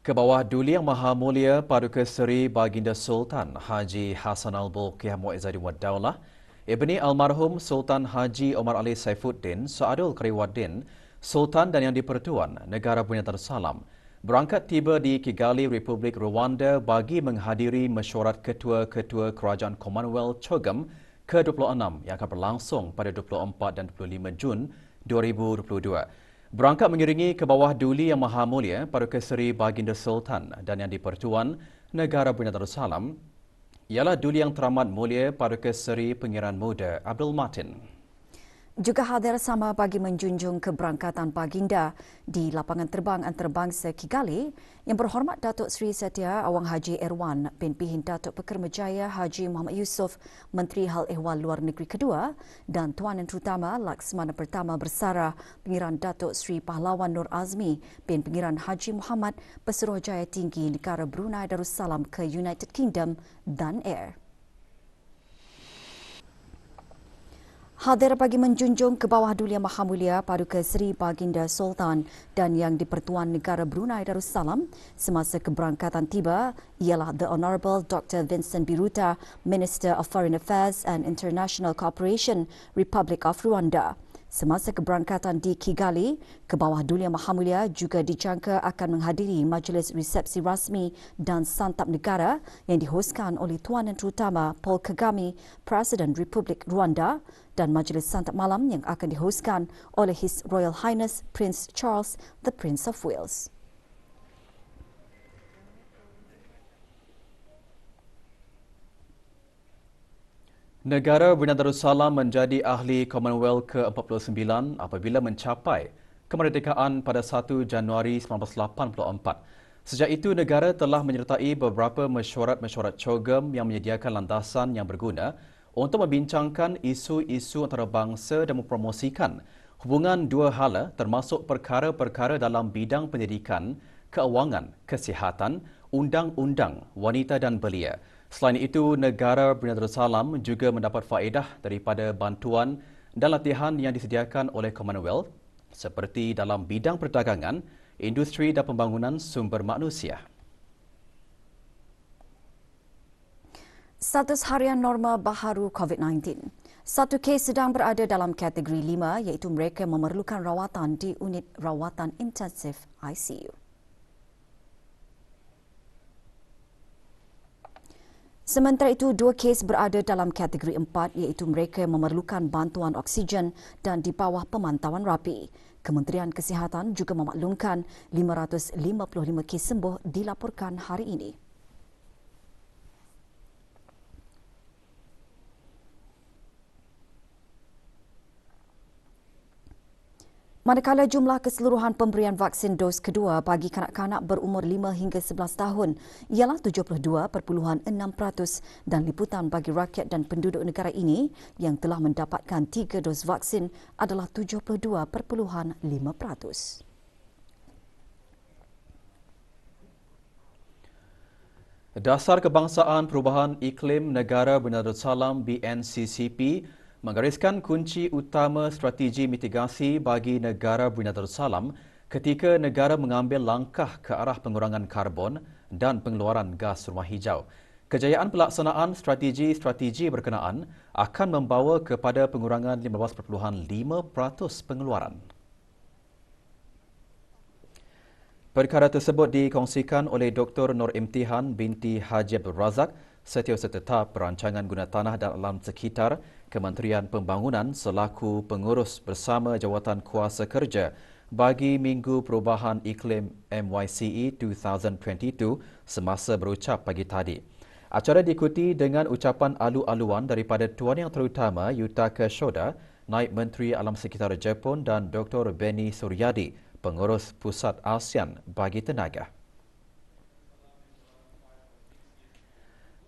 Ke bawah Duli Yang Maha Mulia Paduka Seri Baginda Sultan Haji Hassan Al-Bolkiah Muizzaddin Wad Daulah, Ibni Almarhum Sultan Haji Omar Ali Saifuddin Saadul Kariwaddin, Sultan dan Yang di-Pertuan Negara Brunei Darussalam, berangkat tiba di Kigali, Republik Rwanda bagi menghadiri mesyuarat Ketua-Ketua Kerajaan Commonwealth COGM ke-26 yang akan berlangsung pada 24 dan 25 Jun 2022. Berangkat mengiringi ke bawah Duli Yang Maha Mulia Paduka Seri Baginda Sultan dan Yang di-Pertuan Negara Brunei Darussalam ialah Duli Yang Teramat Mulia Paduka Seri Pangeran Muda Abdul Matin. Juga hadir sama bagi menjunjung keberangkatan baginda di lapangan terbang antarabangsa Kigali yang berhormat Datuk Seri Setia Awang Haji Erwan bin Pihin Datuk Pekermajaya Haji Muhammad Yusof, Menteri Hal Ehwal Luar Negeri Kedua dan Tuan Yang Terutama Laksmana Pertama Bersara Pengiran Datuk Seri Pahlawan Nur Azmi bin Pengiran Haji Muhammad Pesuruhjaya Tinggi Negara Brunei Darussalam ke United Kingdom dan Air. Hadir bagi menjunjung ke bawah Duli Yang Maha Mulia Paduka Seri Baginda Sultan dan Yang di-Pertuan Negara Brunei Darussalam semasa keberangkatan tiba ialah The Honourable Dr. Vincent Biruta, Minister of Foreign Affairs and International Cooperation, Republic of Rwanda. Semasa keberangkatan di Kigali, ke bawah Duli Yang Maha Mulia juga dijangka akan menghadiri majlis resepsi rasmi dan santap negara yang dihoskan oleh Tuan Yang Terutama Paul Kagame, Presiden Republik Rwanda, dan majlis santap malam yang akan dihoskan oleh His Royal Highness Prince Charles, the Prince of Wales. Negara Brunei Darussalam menjadi ahli Commonwealth ke-49 apabila mencapai kemerdekaan pada 1 Januari 1984. Sejak itu, negara telah menyertai beberapa mesyuarat-mesyuarat COGM yang menyediakan landasan yang berguna untuk membincangkan isu-isu antarabangsa dan mempromosikan hubungan dua hala termasuk perkara-perkara dalam bidang pendidikan, keuangan, kesihatan, undang-undang, wanita dan belia. Selain itu, negara Brunei Darussalam juga mendapat faedah daripada bantuan dan latihan yang disediakan oleh Commonwealth seperti dalam bidang perdagangan, industri dan pembangunan sumber manusia. Status harian norma baharu COVID-19. Satu kes sedang berada dalam kategori 5 iaitu mereka memerlukan rawatan di unit rawatan intensif ICU. Sementara itu, 2 kes berada dalam kategori 4 iaitu mereka memerlukan bantuan oksigen dan di bawah pemantauan rapi. Kementerian Kesihatan juga memaklumkan 555 kes sembuh dilaporkan hari ini. Manakala jumlah keseluruhan pemberian vaksin dos kedua bagi kanak-kanak berumur 5 hingga 11 tahun ialah 72.6% dan liputan bagi rakyat dan penduduk negara ini yang telah mendapatkan 3 dos vaksin adalah 72.5%. Dasar Kebangsaan Perubahan Iklim Negara Brunei Darussalam BNCCP menggariskan kunci utama strategi mitigasi bagi negara Brunei Darussalam ketika negara mengambil langkah ke arah pengurangan karbon dan pengeluaran gas rumah hijau. Kejayaan pelaksanaan strategi-strategi berkenaan akan membawa kepada pengurangan 15.5% pengeluaran. Perkara tersebut dikongsikan oleh Dr. Nur Imtihan binti Haji Abdul Razak, Setiausaha Tetap Perancangan Guna Tanah dan Alam Sekitar Kementerian Pembangunan selaku pengurus bersama Jawatan Kuasa Kerja bagi Minggu Perubahan Iklim MYCE 2022 semasa berucap pagi tadi. Acara diikuti dengan ucapan alu-aluan daripada Tuan Yang Terutama Yutaka Shoda, Naib Menteri Alam Sekitar Jepun dan Dr. Benny Suryadi, pengurus Pusat ASEAN bagi Tenaga.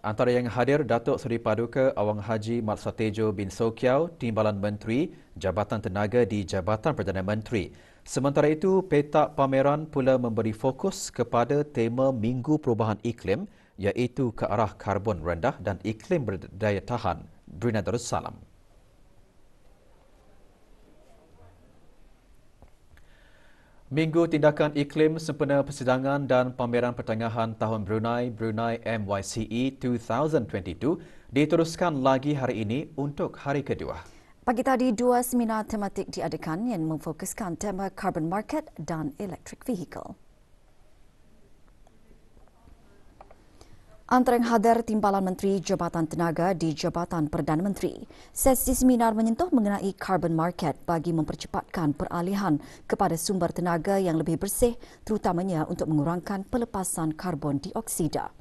Antara yang hadir Datuk Seri Paduka Awang Haji Mat Satejo bin Sokiau, Timbalan Menteri Jabatan Tenaga di Jabatan Perdana Menteri. Sementara itu, petak pameran pula memberi fokus kepada tema Minggu Perubahan Iklim iaitu ke arah karbon rendah dan iklim berdaya tahan Brunei Darussalam. Minggu Tindakan Iklim sempena persidangan dan pameran pertengahan tahun Brunei MYCE 2022 diteruskan lagi hari ini untuk hari kedua. Pagi tadi, dua seminar tematik diadakan yang memfokuskan tema carbon market dan electric vehicle. Antara yang hadir Timbalan Menteri Jabatan Tenaga di Jabatan Perdana Menteri. Sesi seminar menyentuh mengenai carbon market bagi mempercepatkan peralihan kepada sumber tenaga yang lebih bersih, terutamanya untuk mengurangkan pelepasan karbon dioksida.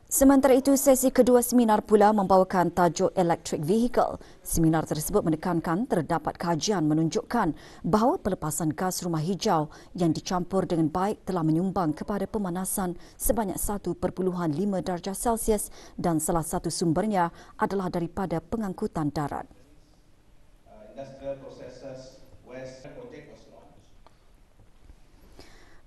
Sementara itu, sesi kedua seminar pula membawakan tajuk Electric Vehicle. Seminar tersebut menekankan terdapat kajian menunjukkan bahawa pelepasan gas rumah hijau yang dicampur dengan baik telah menyumbang kepada pemanasan sebanyak 1.5 darjah Celsius dan salah satu sumbernya adalah daripada pengangkutan darat. Industrial processes West project was launched.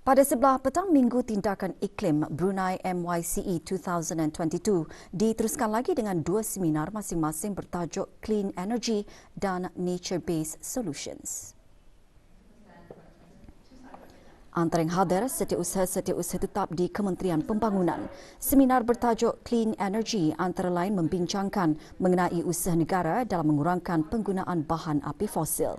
Pada sebelah petang Minggu Tindakan Iklim Brunei MYCE 2022 diteruskan lagi dengan dua seminar masing-masing bertajuk Clean Energy dan Nature-Based Solutions. Antara yang hadir setiausaha tetap di Kementerian Pembangunan. Seminar bertajuk Clean Energy antara lain membincangkan mengenai usaha negara dalam mengurangkan penggunaan bahan api fosil.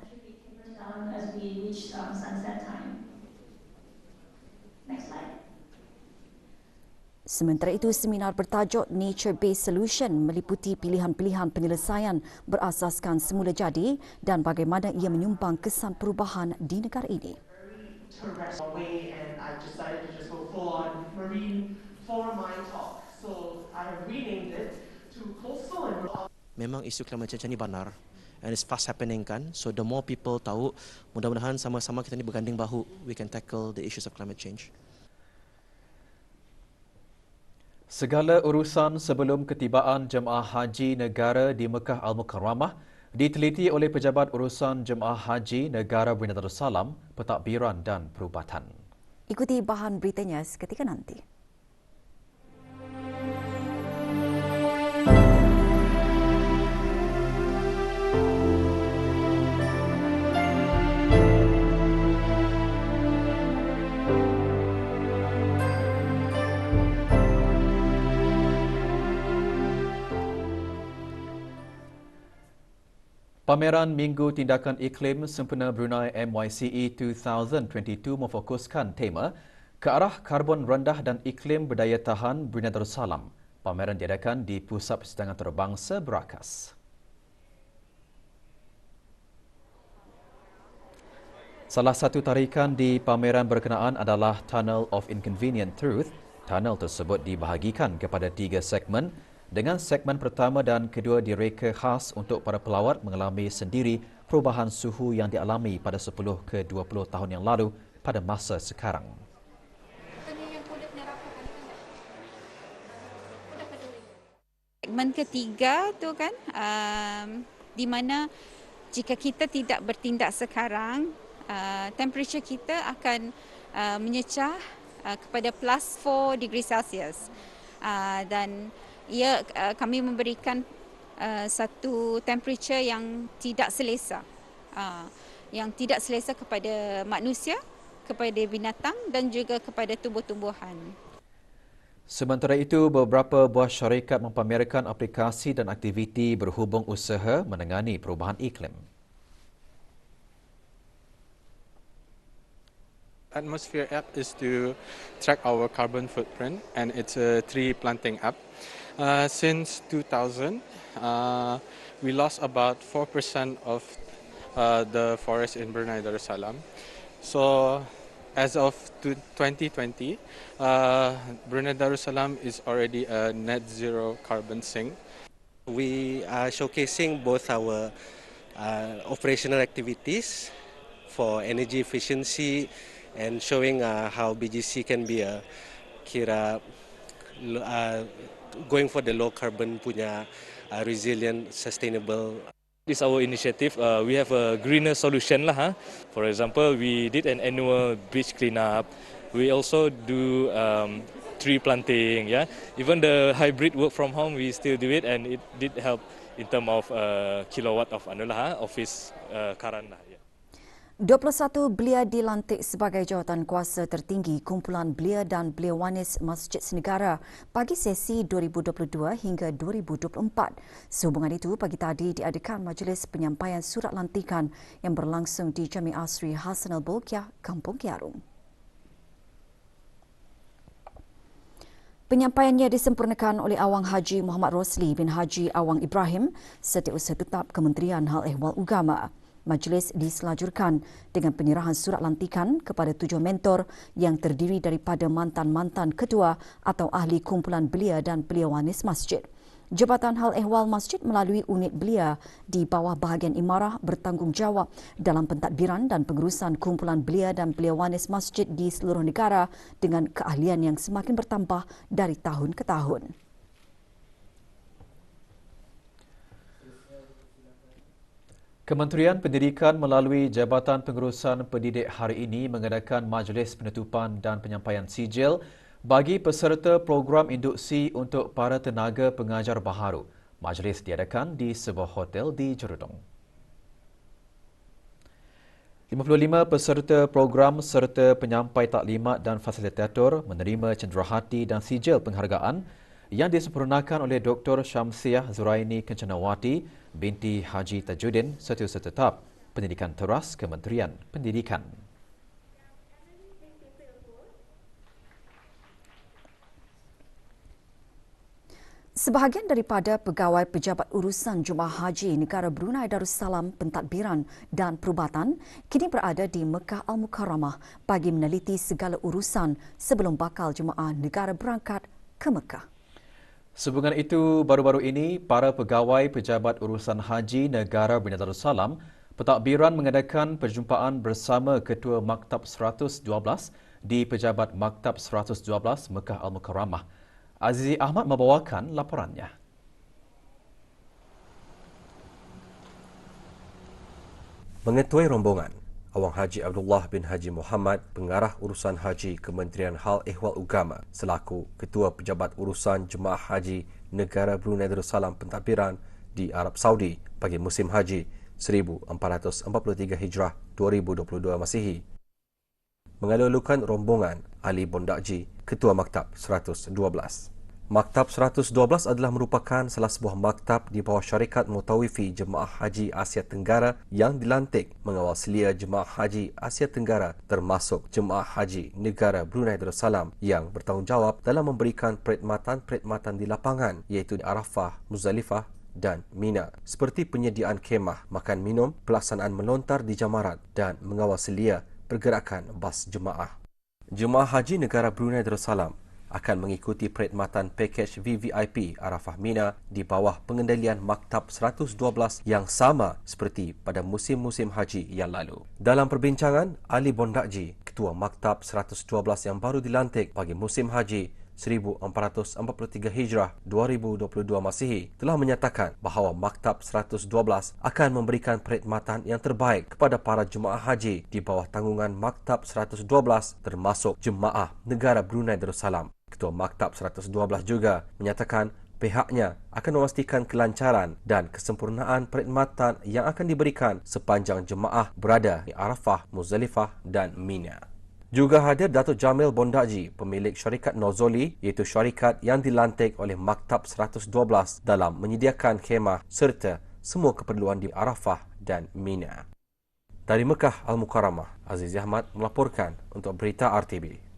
Sementara itu, seminar bertajuk Nature-Based Solution meliputi pilihan-pilihan penyelesaian berasaskan semula jadi dan bagaimana ia menyumbang kesan perubahan di negara ini. Memang isu climate change ini benar and it's fast happening kan. So the more people tahu, mudah-mudahan sama-sama kita ni berganding bahu, we can tackle the issues of climate change. Segala urusan sebelum ketibaan jemaah haji negara di Mekah Al-Mukarramah diteliti oleh Pejabat Urusan Jemaah Haji Negara Brunei Darussalam, Pentadbiran dan Perubatan. Ikuti bahan beritanya seketika nanti. Pameran Minggu Tindakan Iklim sempena Brunei MYCE 2022 memfokuskan tema ke arah karbon rendah dan iklim berdaya tahan Brunei Darussalam. Pameran diadakan di Pusat Persidangan Antarabangsa Berakas. Salah satu tarikan di pameran berkenaan adalah Tunnel of Inconvenient Truth. Tunnel tersebut dibahagikan kepada 3 segmen, dengan segmen pertama dan kedua direka khas untuk para pelawat mengalami sendiri perubahan suhu yang dialami pada 10 ke 20 tahun yang lalu pada masa sekarang. Segmen ketiga tu kan, di mana jika kita tidak bertindak sekarang, temperature kita akan menyecah kepada plus 4 degree Celsius. Dan kami memberikan satu temperature yang tidak selesa, kepada manusia, kepada binatang dan juga kepada tumbuh-tumbuhan. Sementara itu, beberapa buah syarikat mempamerkan aplikasi dan aktiviti berhubung usaha menangani perubahan iklim. Atmosphere app is to track our carbon footprint, and it's a tree planting app. Since 2000, we lost about 4% of the forest in Brunei Darussalam. So, as of 2020, Brunei Darussalam is already a net zero carbon sink. We are showcasing both our operational activities for energy efficiency and showing how BGC can be going for the low carbon punya resilient, sustainable. This is our initiative. We have a greener solution lah. For example, we did an annual beach cleanup. We also do tree planting. Yeah, even the hybrid work from home we still do it, and it did help in terms of kilowatt of office current lah. Yeah. 21 belia dilantik sebagai jawatan kuasa tertinggi kumpulan belia dan belia wanis Masjid Negara bagi sesi 2022 hingga 2024. Sehubungan itu, pagi tadi diadakan majlis penyampaian surat lantikan yang berlangsung di Jami' Asri Hasan Al-Bolkiah, Kampung Kiarung. Penyampaiannya disempurnakan oleh Awang Haji Muhammad Rosli bin Haji Awang Ibrahim, Setiausaha Tetap Kementerian Hal Ehwal Ugama. Majlis diselajurkan dengan penyerahan surat lantikan kepada 7 mentor yang terdiri daripada mantan-mantan ketua atau ahli kumpulan belia dan belia wanis masjid. Jabatan Hal Ehwal Masjid melalui unit belia di bawah bahagian imarah bertanggungjawab dalam pentadbiran dan pengurusan kumpulan belia dan belia wanis masjid di seluruh negara dengan keahlian yang semakin bertambah dari tahun ke tahun. Kementerian Pendidikan melalui Jabatan Pengurusan Pendidik hari ini mengadakan majlis penutupan dan penyampaian sijil bagi peserta program induksi untuk para tenaga pengajar baharu. Majlis diadakan di sebuah hotel di Jerudong. 55 peserta program serta penyampai taklimat dan fasilitator menerima cenderahati dan sijil penghargaan yang disempurnakan oleh Dr. Syamsiah Zuraini Kencenawati binti Haji Tajuddin, Setiausaha Tetap Pendidikan Teras Kementerian Pendidikan. Sebahagian daripada pegawai pejabat urusan Jemaah Haji Negara Brunei Darussalam Pentadbiran dan Perubatan kini berada di Mekah Al-Mukarramah bagi meneliti segala urusan sebelum bakal jemaah negara berangkat ke Mekah. Sehubungan itu, baru-baru ini, para pegawai pejabat urusan haji negara Brunei Darussalam pentadbiran mengadakan perjumpaan bersama Ketua Maktab 112 di Pejabat Maktab 112 Mekah Al-Mukarramah. Azizi Ahmad membawakan laporannya. Mengetuai rombongan, Awang Haji Abdullah bin Haji Muhammad, Pengarah Urusan Haji Kementerian Hal Ehwal Ugama selaku Ketua Pejabat Urusan Jemaah Haji Negara Brunei Darussalam Pentadbiran di Arab Saudi bagi musim haji 1443 Hijrah 2022 Masihi. Mengalulukan rombongan Ali Bondakji, Ketua Maktab 112. Maktab 112 adalah merupakan salah sebuah maktab di bawah syarikat Mutawifi Jemaah Haji Asia Tenggara yang dilantik mengawal selia Jemaah Haji Asia Tenggara termasuk Jemaah Haji Negara Brunei Darussalam yang bertanggungjawab dalam memberikan perkhidmatan-perkhidmatan di lapangan iaitu di Arafah, Muzdalifah dan Mina seperti penyediaan kemah, makan minum, pelaksanaan melontar di jamarat dan mengawal selia pergerakan bas jemaah. Jemaah Haji Negara Brunei Darussalam akan mengikuti perkhidmatan pakej VVIP Arafah Mina di bawah pengendalian Maktab 112 yang sama seperti pada musim-musim haji yang lalu. Dalam perbincangan, Ali Bondakji, Ketua Maktab 112 yang baru dilantik bagi musim haji 1443 Hijrah 2022 Masihi telah menyatakan bahawa Maktab 112 akan memberikan perkhidmatan yang terbaik kepada para jemaah haji di bawah tanggungan Maktab 112 termasuk Jemaah Negara Brunei Darussalam. Ketua Maktab 112 juga menyatakan pihaknya akan memastikan kelancaran dan kesempurnaan perkhidmatan yang akan diberikan sepanjang jemaah berada di Arafah, Muzdalifah dan Mina. Juga hadir Datuk Jamil Bondakji, pemilik syarikat Nozoli iaitu syarikat yang dilantik oleh Maktab 112 dalam menyediakan khemah serta semua keperluan di Arafah dan Mina. Dari Mekah Al-Mukarramah, Aziz Ahmad melaporkan untuk Berita RTB.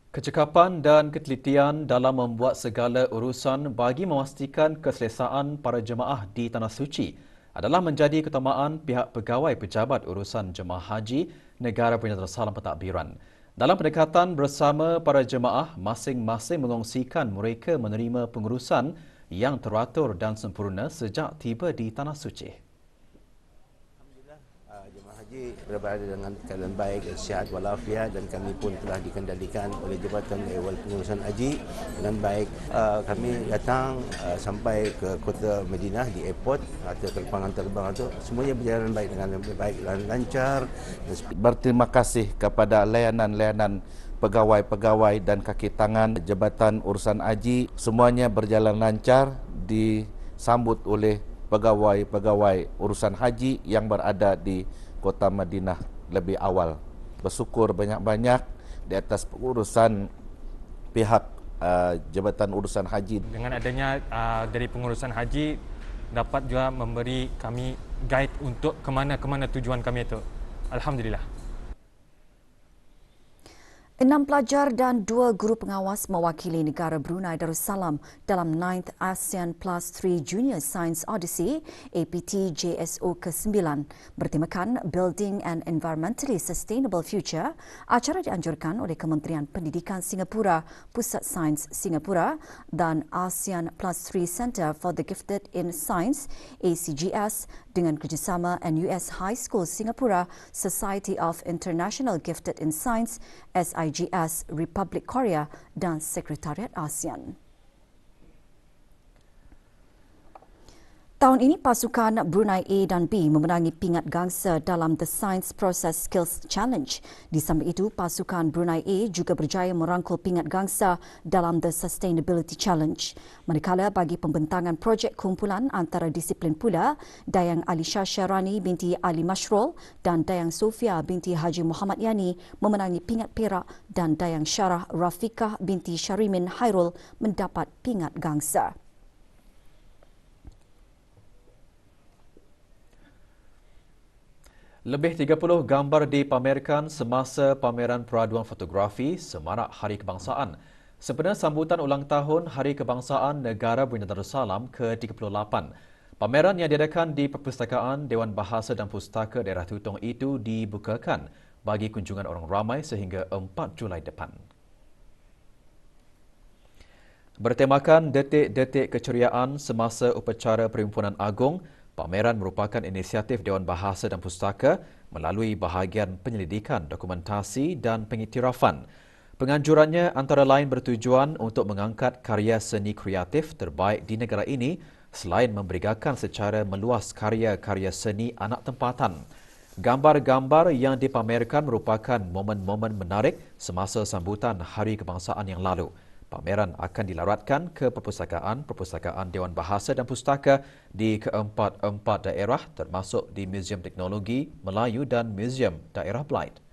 Kecekapan dan ketelitian dalam membuat segala urusan bagi memastikan keselesaan para jemaah di Tanah Suci adalah menjadi keutamaan pihak pegawai pejabat urusan jemaah haji negara Brunei Darussalam Pentadbiran. Dalam pendekatan bersama para jemaah, masing-masing mengongsikan mereka menerima pengurusan yang teratur dan sempurna sejak tiba di Tanah Suci. Haji berada dengan keadaan baik dan sihat walafiat dan kami pun telah dikendalikan oleh Jabatan Ehwal Pengurusan Haji dengan baik. Kami datang sampai ke kota Madinah di airport atau terbangan terbang itu semuanya berjalan baik dengan baik dan lancar. Berterima kasih kepada layanan-layanan pegawai-pegawai dan kaki tangan Jabatan Urusan Haji semuanya berjalan lancar, disambut oleh pegawai-pegawai urusan haji yang berada di Kota Madinah lebih awal. Bersyukur banyak-banyak di atas pengurusan pihak Jabatan Urusan Haji. Dengan adanya dari pengurusan haji dapat juga memberi kami guide untuk ke mana tujuan kami itu. Alhamdulillah. 6 pelajar dan 2 guru pengawas mewakili negara Brunei Darussalam dalam 9th ASEAN Plus 3 Junior Science Odyssey APT JSO ke-9 bertemakan Building an Environmentally Sustainable Future. Acara dianjurkan oleh Kementerian Pendidikan Singapura, Pusat Sains Singapura dan ASEAN Plus 3 Centre for the Gifted in Science ACGS dengan kerjasama NUS High School Singapura, Society of International Gifted in Science SIGS Republik Korea dan Sekretariat ASEAN. Tahun ini, pasukan Brunei A dan B memenangi pingat gangsa dalam The Science Process Skills Challenge. Di samping itu, pasukan Brunei A juga berjaya merangkul pingat gangsa dalam The Sustainability Challenge. Manakala bagi pembentangan projek kumpulan antara disiplin pula, Dayang Alisha Syarani binti Ali Mashrul dan Dayang Sofia binti Haji Muhammad Yani memenangi pingat perak dan Dayang Syarah Rafiqah binti Syarimin Hairul mendapat pingat gangsa. Lebih 30 gambar dipamerkan semasa pameran peraduan fotografi Semarak Hari Kebangsaan sempena sambutan ulang tahun Hari Kebangsaan Negara Brunei Darussalam ke-38. Pameran yang diadakan di Perpustakaan Dewan Bahasa dan Pustaka Daerah Tutong itu dibukakan bagi kunjungan orang ramai sehingga 4 Julai depan. Bertemakan detik-detik keceriaan semasa upacara Perhimpunan Agung, pameran merupakan inisiatif Dewan Bahasa dan Pustaka melalui bahagian penyelidikan, dokumentasi dan pengiktirafan. Penganjurannya antara lain bertujuan untuk mengangkat karya seni kreatif terbaik di negara ini selain memberigakan secara meluas karya-karya seni anak tempatan. Gambar-gambar yang dipamerkan merupakan momen-momen menarik semasa sambutan Hari Kebangsaan yang lalu. Pameran akan dilaratkan ke perpustakaan Dewan Bahasa dan Pustaka di ke-4 daerah termasuk di Muzium Teknologi Melayu dan Muzium Daerah Blight.